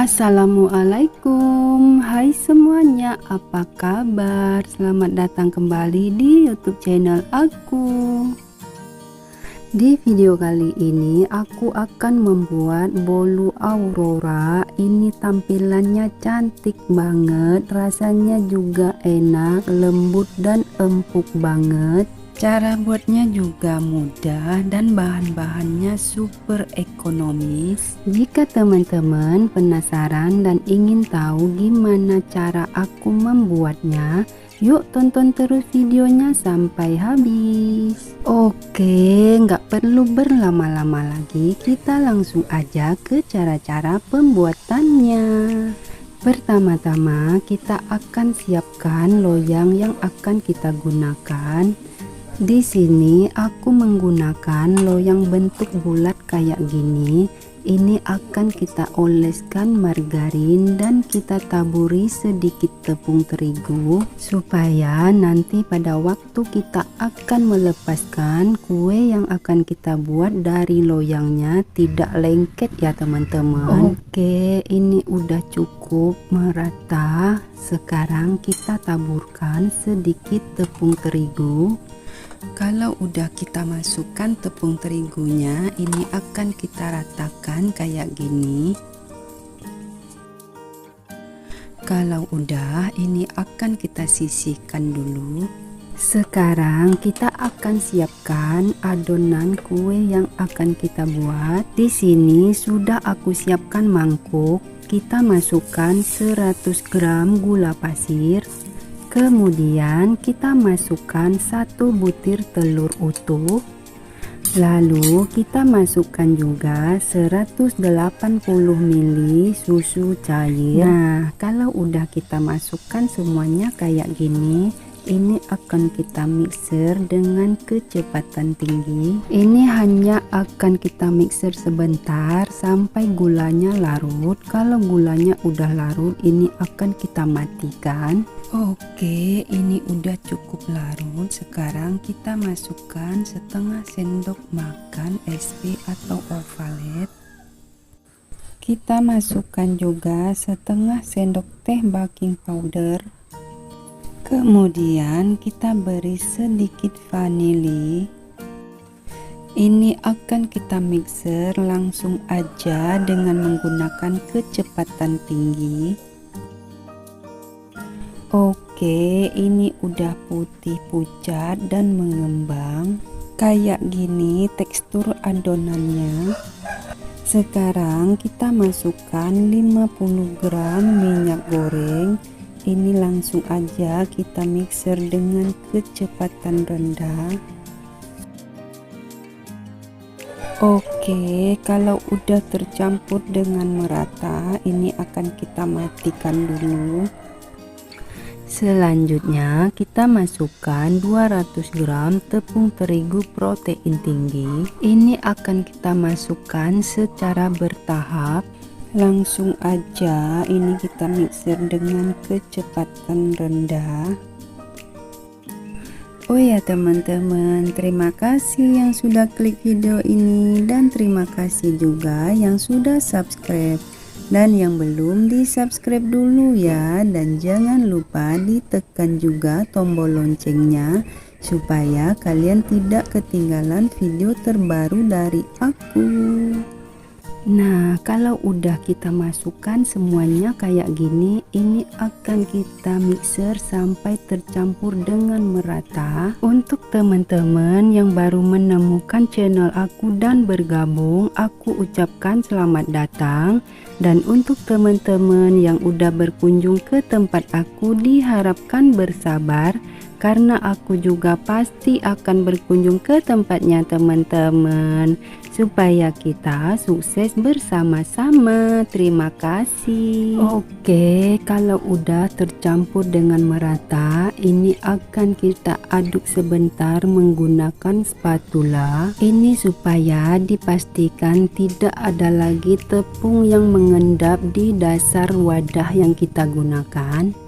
Assalamualaikum, hai semuanya, apa kabar? Selamat datang kembali di YouTube channel aku. Di video kali ini aku akan membuat bolu aurora. Ini tampilannya cantik banget, rasanya juga enak, lembut dan empuk banget. Cara buatnya juga mudah dan bahan-bahannya super ekonomis. Jika teman-teman penasaran dan ingin tahu gimana cara aku membuatnya, yuk tonton terus videonya sampai habis. Oke, nggak perlu berlama-lama lagi, kita langsung aja ke cara-cara pembuatannya. Pertama-tama kita akan siapkan loyang yang akan kita gunakan. Di sini aku menggunakan loyang bentuk bulat kayak gini. Ini akan kita oleskan margarin dan kita taburi sedikit tepung terigu supaya nanti pada waktu kita akan melepaskan kue yang akan kita buat dari loyangnya tidak lengket ya teman-teman. Oke, ini udah cukup merata. Sekarang kita taburkan sedikit tepung terigu. Kalau udah kita masukkan tepung terigunya, ini akan kita ratakan kayak gini. Kalau udah, ini akan kita sisihkan dulu. Sekarang kita akan siapkan adonan kue yang akan kita buat. Di sini sudah aku siapkan mangkuk. Kita masukkan 100 gram gula pasir. Kemudian kita masukkan 1 butir telur utuh. Lalu kita masukkan juga 180 ml susu cair. Nah, kalau udah kita masukkan semuanya kayak gini, ini akan kita mixer dengan kecepatan tinggi. Ini hanya akan kita mixer sebentar sampai gulanya larut. Kalau gulanya udah larut, ini akan kita matikan. Oke, ini udah cukup larut. Sekarang kita masukkan setengah sendok makan SP atau ovalet. Kita masukkan juga setengah sendok teh baking powder. Kemudian kita beri sedikit vanili. Ini akan kita mixer langsung aja dengan menggunakan kecepatan tinggi. Oke, ini udah putih pucat dan mengembang. Kayak gini tekstur adonannya. Sekarang kita masukkan 50 gram minyak goreng. Ini langsung aja kita mixer dengan kecepatan rendah. Oke, kalau udah tercampur dengan merata, ini akan kita matikan dulu. Selanjutnya kita masukkan 200 gram tepung terigu protein tinggi. Ini akan kita masukkan secara bertahap. Langsung aja ini kita mixer dengan kecepatan rendah. Oh ya teman-teman, terima kasih yang sudah klik video ini dan terima kasih juga yang sudah subscribe. Dan yang belum di subscribe dulu ya, dan jangan lupa ditekan juga tombol loncengnya supaya kalian tidak ketinggalan video terbaru dari aku. Nah, kalau udah kita masukkan semuanya kayak gini, ini akan kita mixer sampai tercampur dengan merata. Untuk teman-teman yang baru menemukan channel aku dan bergabung, aku ucapkan selamat datang. Dan untuk teman-teman yang udah berkunjung ke tempat aku, diharapkan bersabar karena aku juga pasti akan berkunjung ke tempatnya teman-teman, supaya kita sukses bersama-sama. Terima kasih. Oke, kalau udah tercampur dengan merata, ini akan kita aduk sebentar menggunakan spatula. Ini supaya dipastikan tidak ada lagi tepung yang mengendap di dasar wadah yang kita gunakan.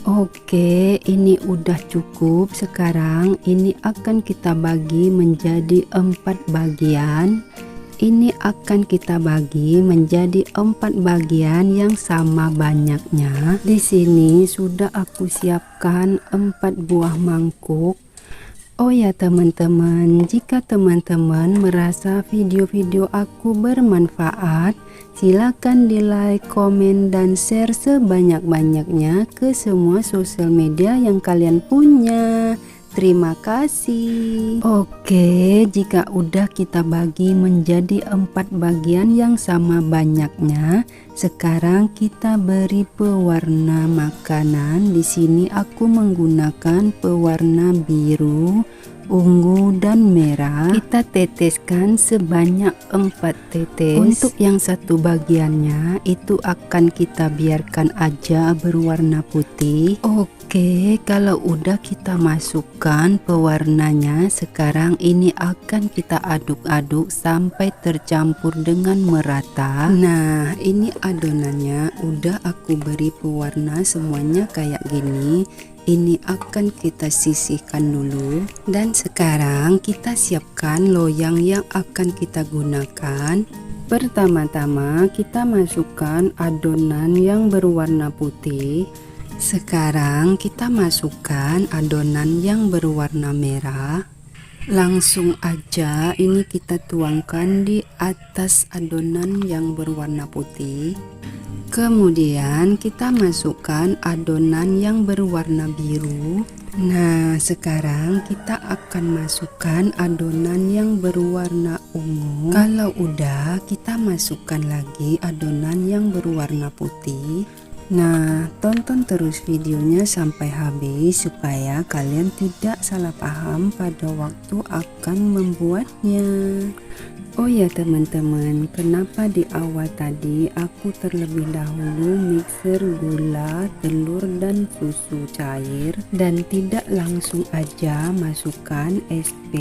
Oke, ini udah cukup. Sekarang ini akan kita bagi menjadi 4 bagian. ini akan kita bagi menjadi 4 bagian yang sama banyaknya. Di sini sudah aku siapkan 4 buah mangkuk. Oh ya teman-teman, jika teman-teman merasa video-video aku bermanfaat, silakan di like, komen, dan share sebanyak-banyaknya ke semua sosial media yang kalian punya. Terima kasih. Oke, jika udah kita bagi menjadi 4 bagian yang sama banyaknya, sekarang kita beri pewarna makanan. Di sini aku menggunakan pewarna biru, ungu, dan merah. Kita teteskan sebanyak 4 tetes. Untuk yang satu bagiannya itu akan kita biarkan aja berwarna putih. Oke, kalau udah kita masukkan pewarnanya, sekarang ini akan kita aduk-aduk sampai tercampur dengan merata. Nah, ini adonannya udah aku beri pewarna semuanya kayak gini. Ini akan kita sisihkan dulu, dan sekarang kita siapkan loyang yang akan kita gunakan. Pertama-tama kita masukkan adonan yang berwarna putih. Sekarang kita masukkan adonan yang berwarna merah. Langsung aja ini kita tuangkan di atas adonan yang berwarna putih. Kemudian kita masukkan adonan yang berwarna biru. Nah, sekarang kita akan masukkan adonan yang berwarna ungu. Kalau udah, kita masukkan lagi adonan yang berwarna putih. Nah, tonton terus videonya sampai habis supaya kalian tidak salah paham pada waktu akan membuatnya. Oh ya teman-teman, kenapa di awal tadi aku terlebih dahulu mixer gula, telur, dan susu cair dan tidak langsung aja masukkan SP,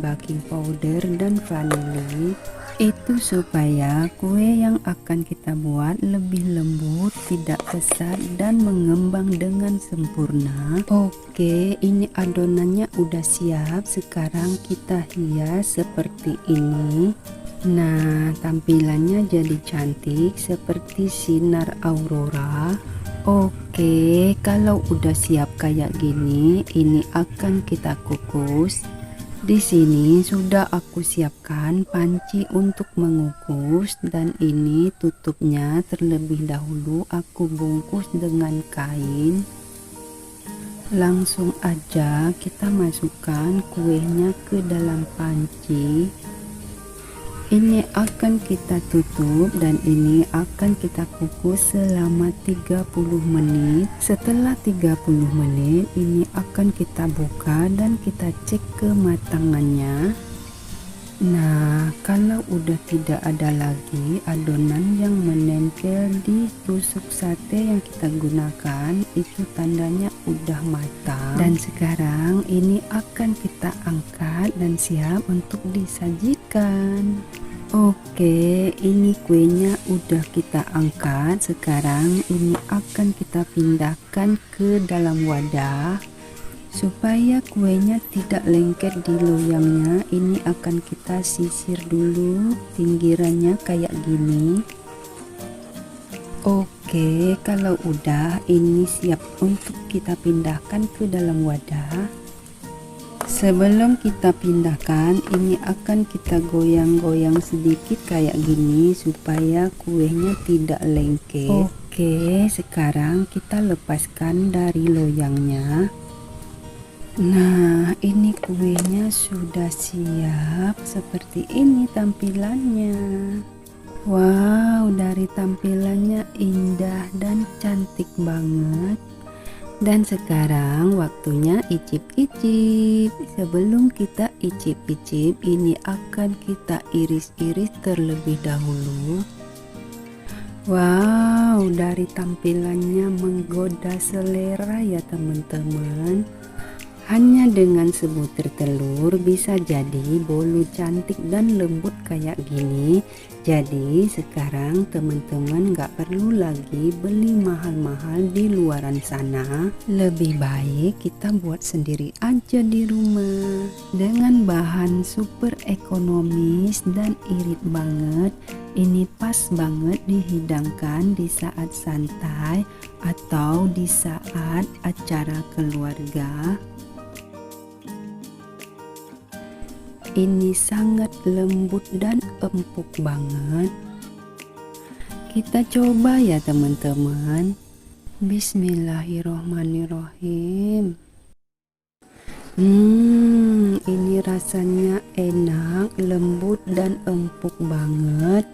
baking powder, dan vanili? Itu supaya kue yang akan kita buat lebih lembut, tidak pesat, dan mengembang dengan sempurna. Oke, ini adonannya udah siap. Sekarang kita hias seperti ini. Nah, tampilannya jadi cantik seperti sinar aurora. Oke, kalau udah siap kayak gini, ini akan kita kukus. Di sini sudah aku siapkan panci untuk mengukus, dan ini tutupnya terlebih dahulu aku bungkus dengan kain. Langsung aja kita masukkan kuenya ke dalam panci. Ini akan kita tutup dan ini akan kita kukus selama 30 menit. Setelah 30 menit ini akan kita buka dan kita cek kematangannya. Nah, kalau udah tidak ada lagi adonan yang menempel di tusuk sate yang kita gunakan, itu tandanya udah matang. Dan sekarang ini akan kita angkat dan siap untuk disajikan. Oke, ini kuenya udah kita angkat. Sekarang ini akan kita pindahkan ke dalam wadah. Supaya kuenya tidak lengket di loyangnya, ini akan kita sisir dulu pinggirannya kayak gini. Oke, kalau udah ini siap untuk kita pindahkan ke dalam wadah. Sebelum kita pindahkan, ini akan kita goyang-goyang sedikit kayak gini supaya kuenya tidak lengket. Oke, sekarang kita lepaskan dari loyangnya. Nah, ini kuenya sudah siap. Seperti ini tampilannya. Wow, dari tampilannya indah dan cantik banget. Dan sekarang waktunya icip-icip. Sebelum kita icip-icip, ini akan kita iris-iris terlebih dahulu. Wow, dari tampilannya menggoda selera ya teman-teman. Hanya dengan sebutir telur bisa jadi bolu cantik dan lembut kayak gini. Jadi sekarang teman-teman gak perlu lagi beli mahal-mahal di luaran sana. Lebih baik kita buat sendiri aja di rumah. Dengan bahan super ekonomis dan irit banget. Ini pas banget dihidangkan di saat santai atau di saat acara keluarga. Ini sangat lembut dan empuk banget. Kita coba ya teman-teman. Bismillahirrohmanirrohim. Ini rasanya enak, lembut dan empuk banget.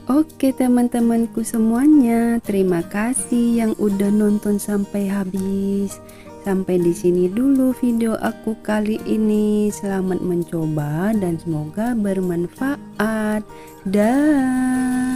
Oke teman-temanku semuanya, terima kasih yang udah nonton sampai habis. Sampai di sini dulu video aku kali ini. Selamat mencoba dan semoga bermanfaat. Dah.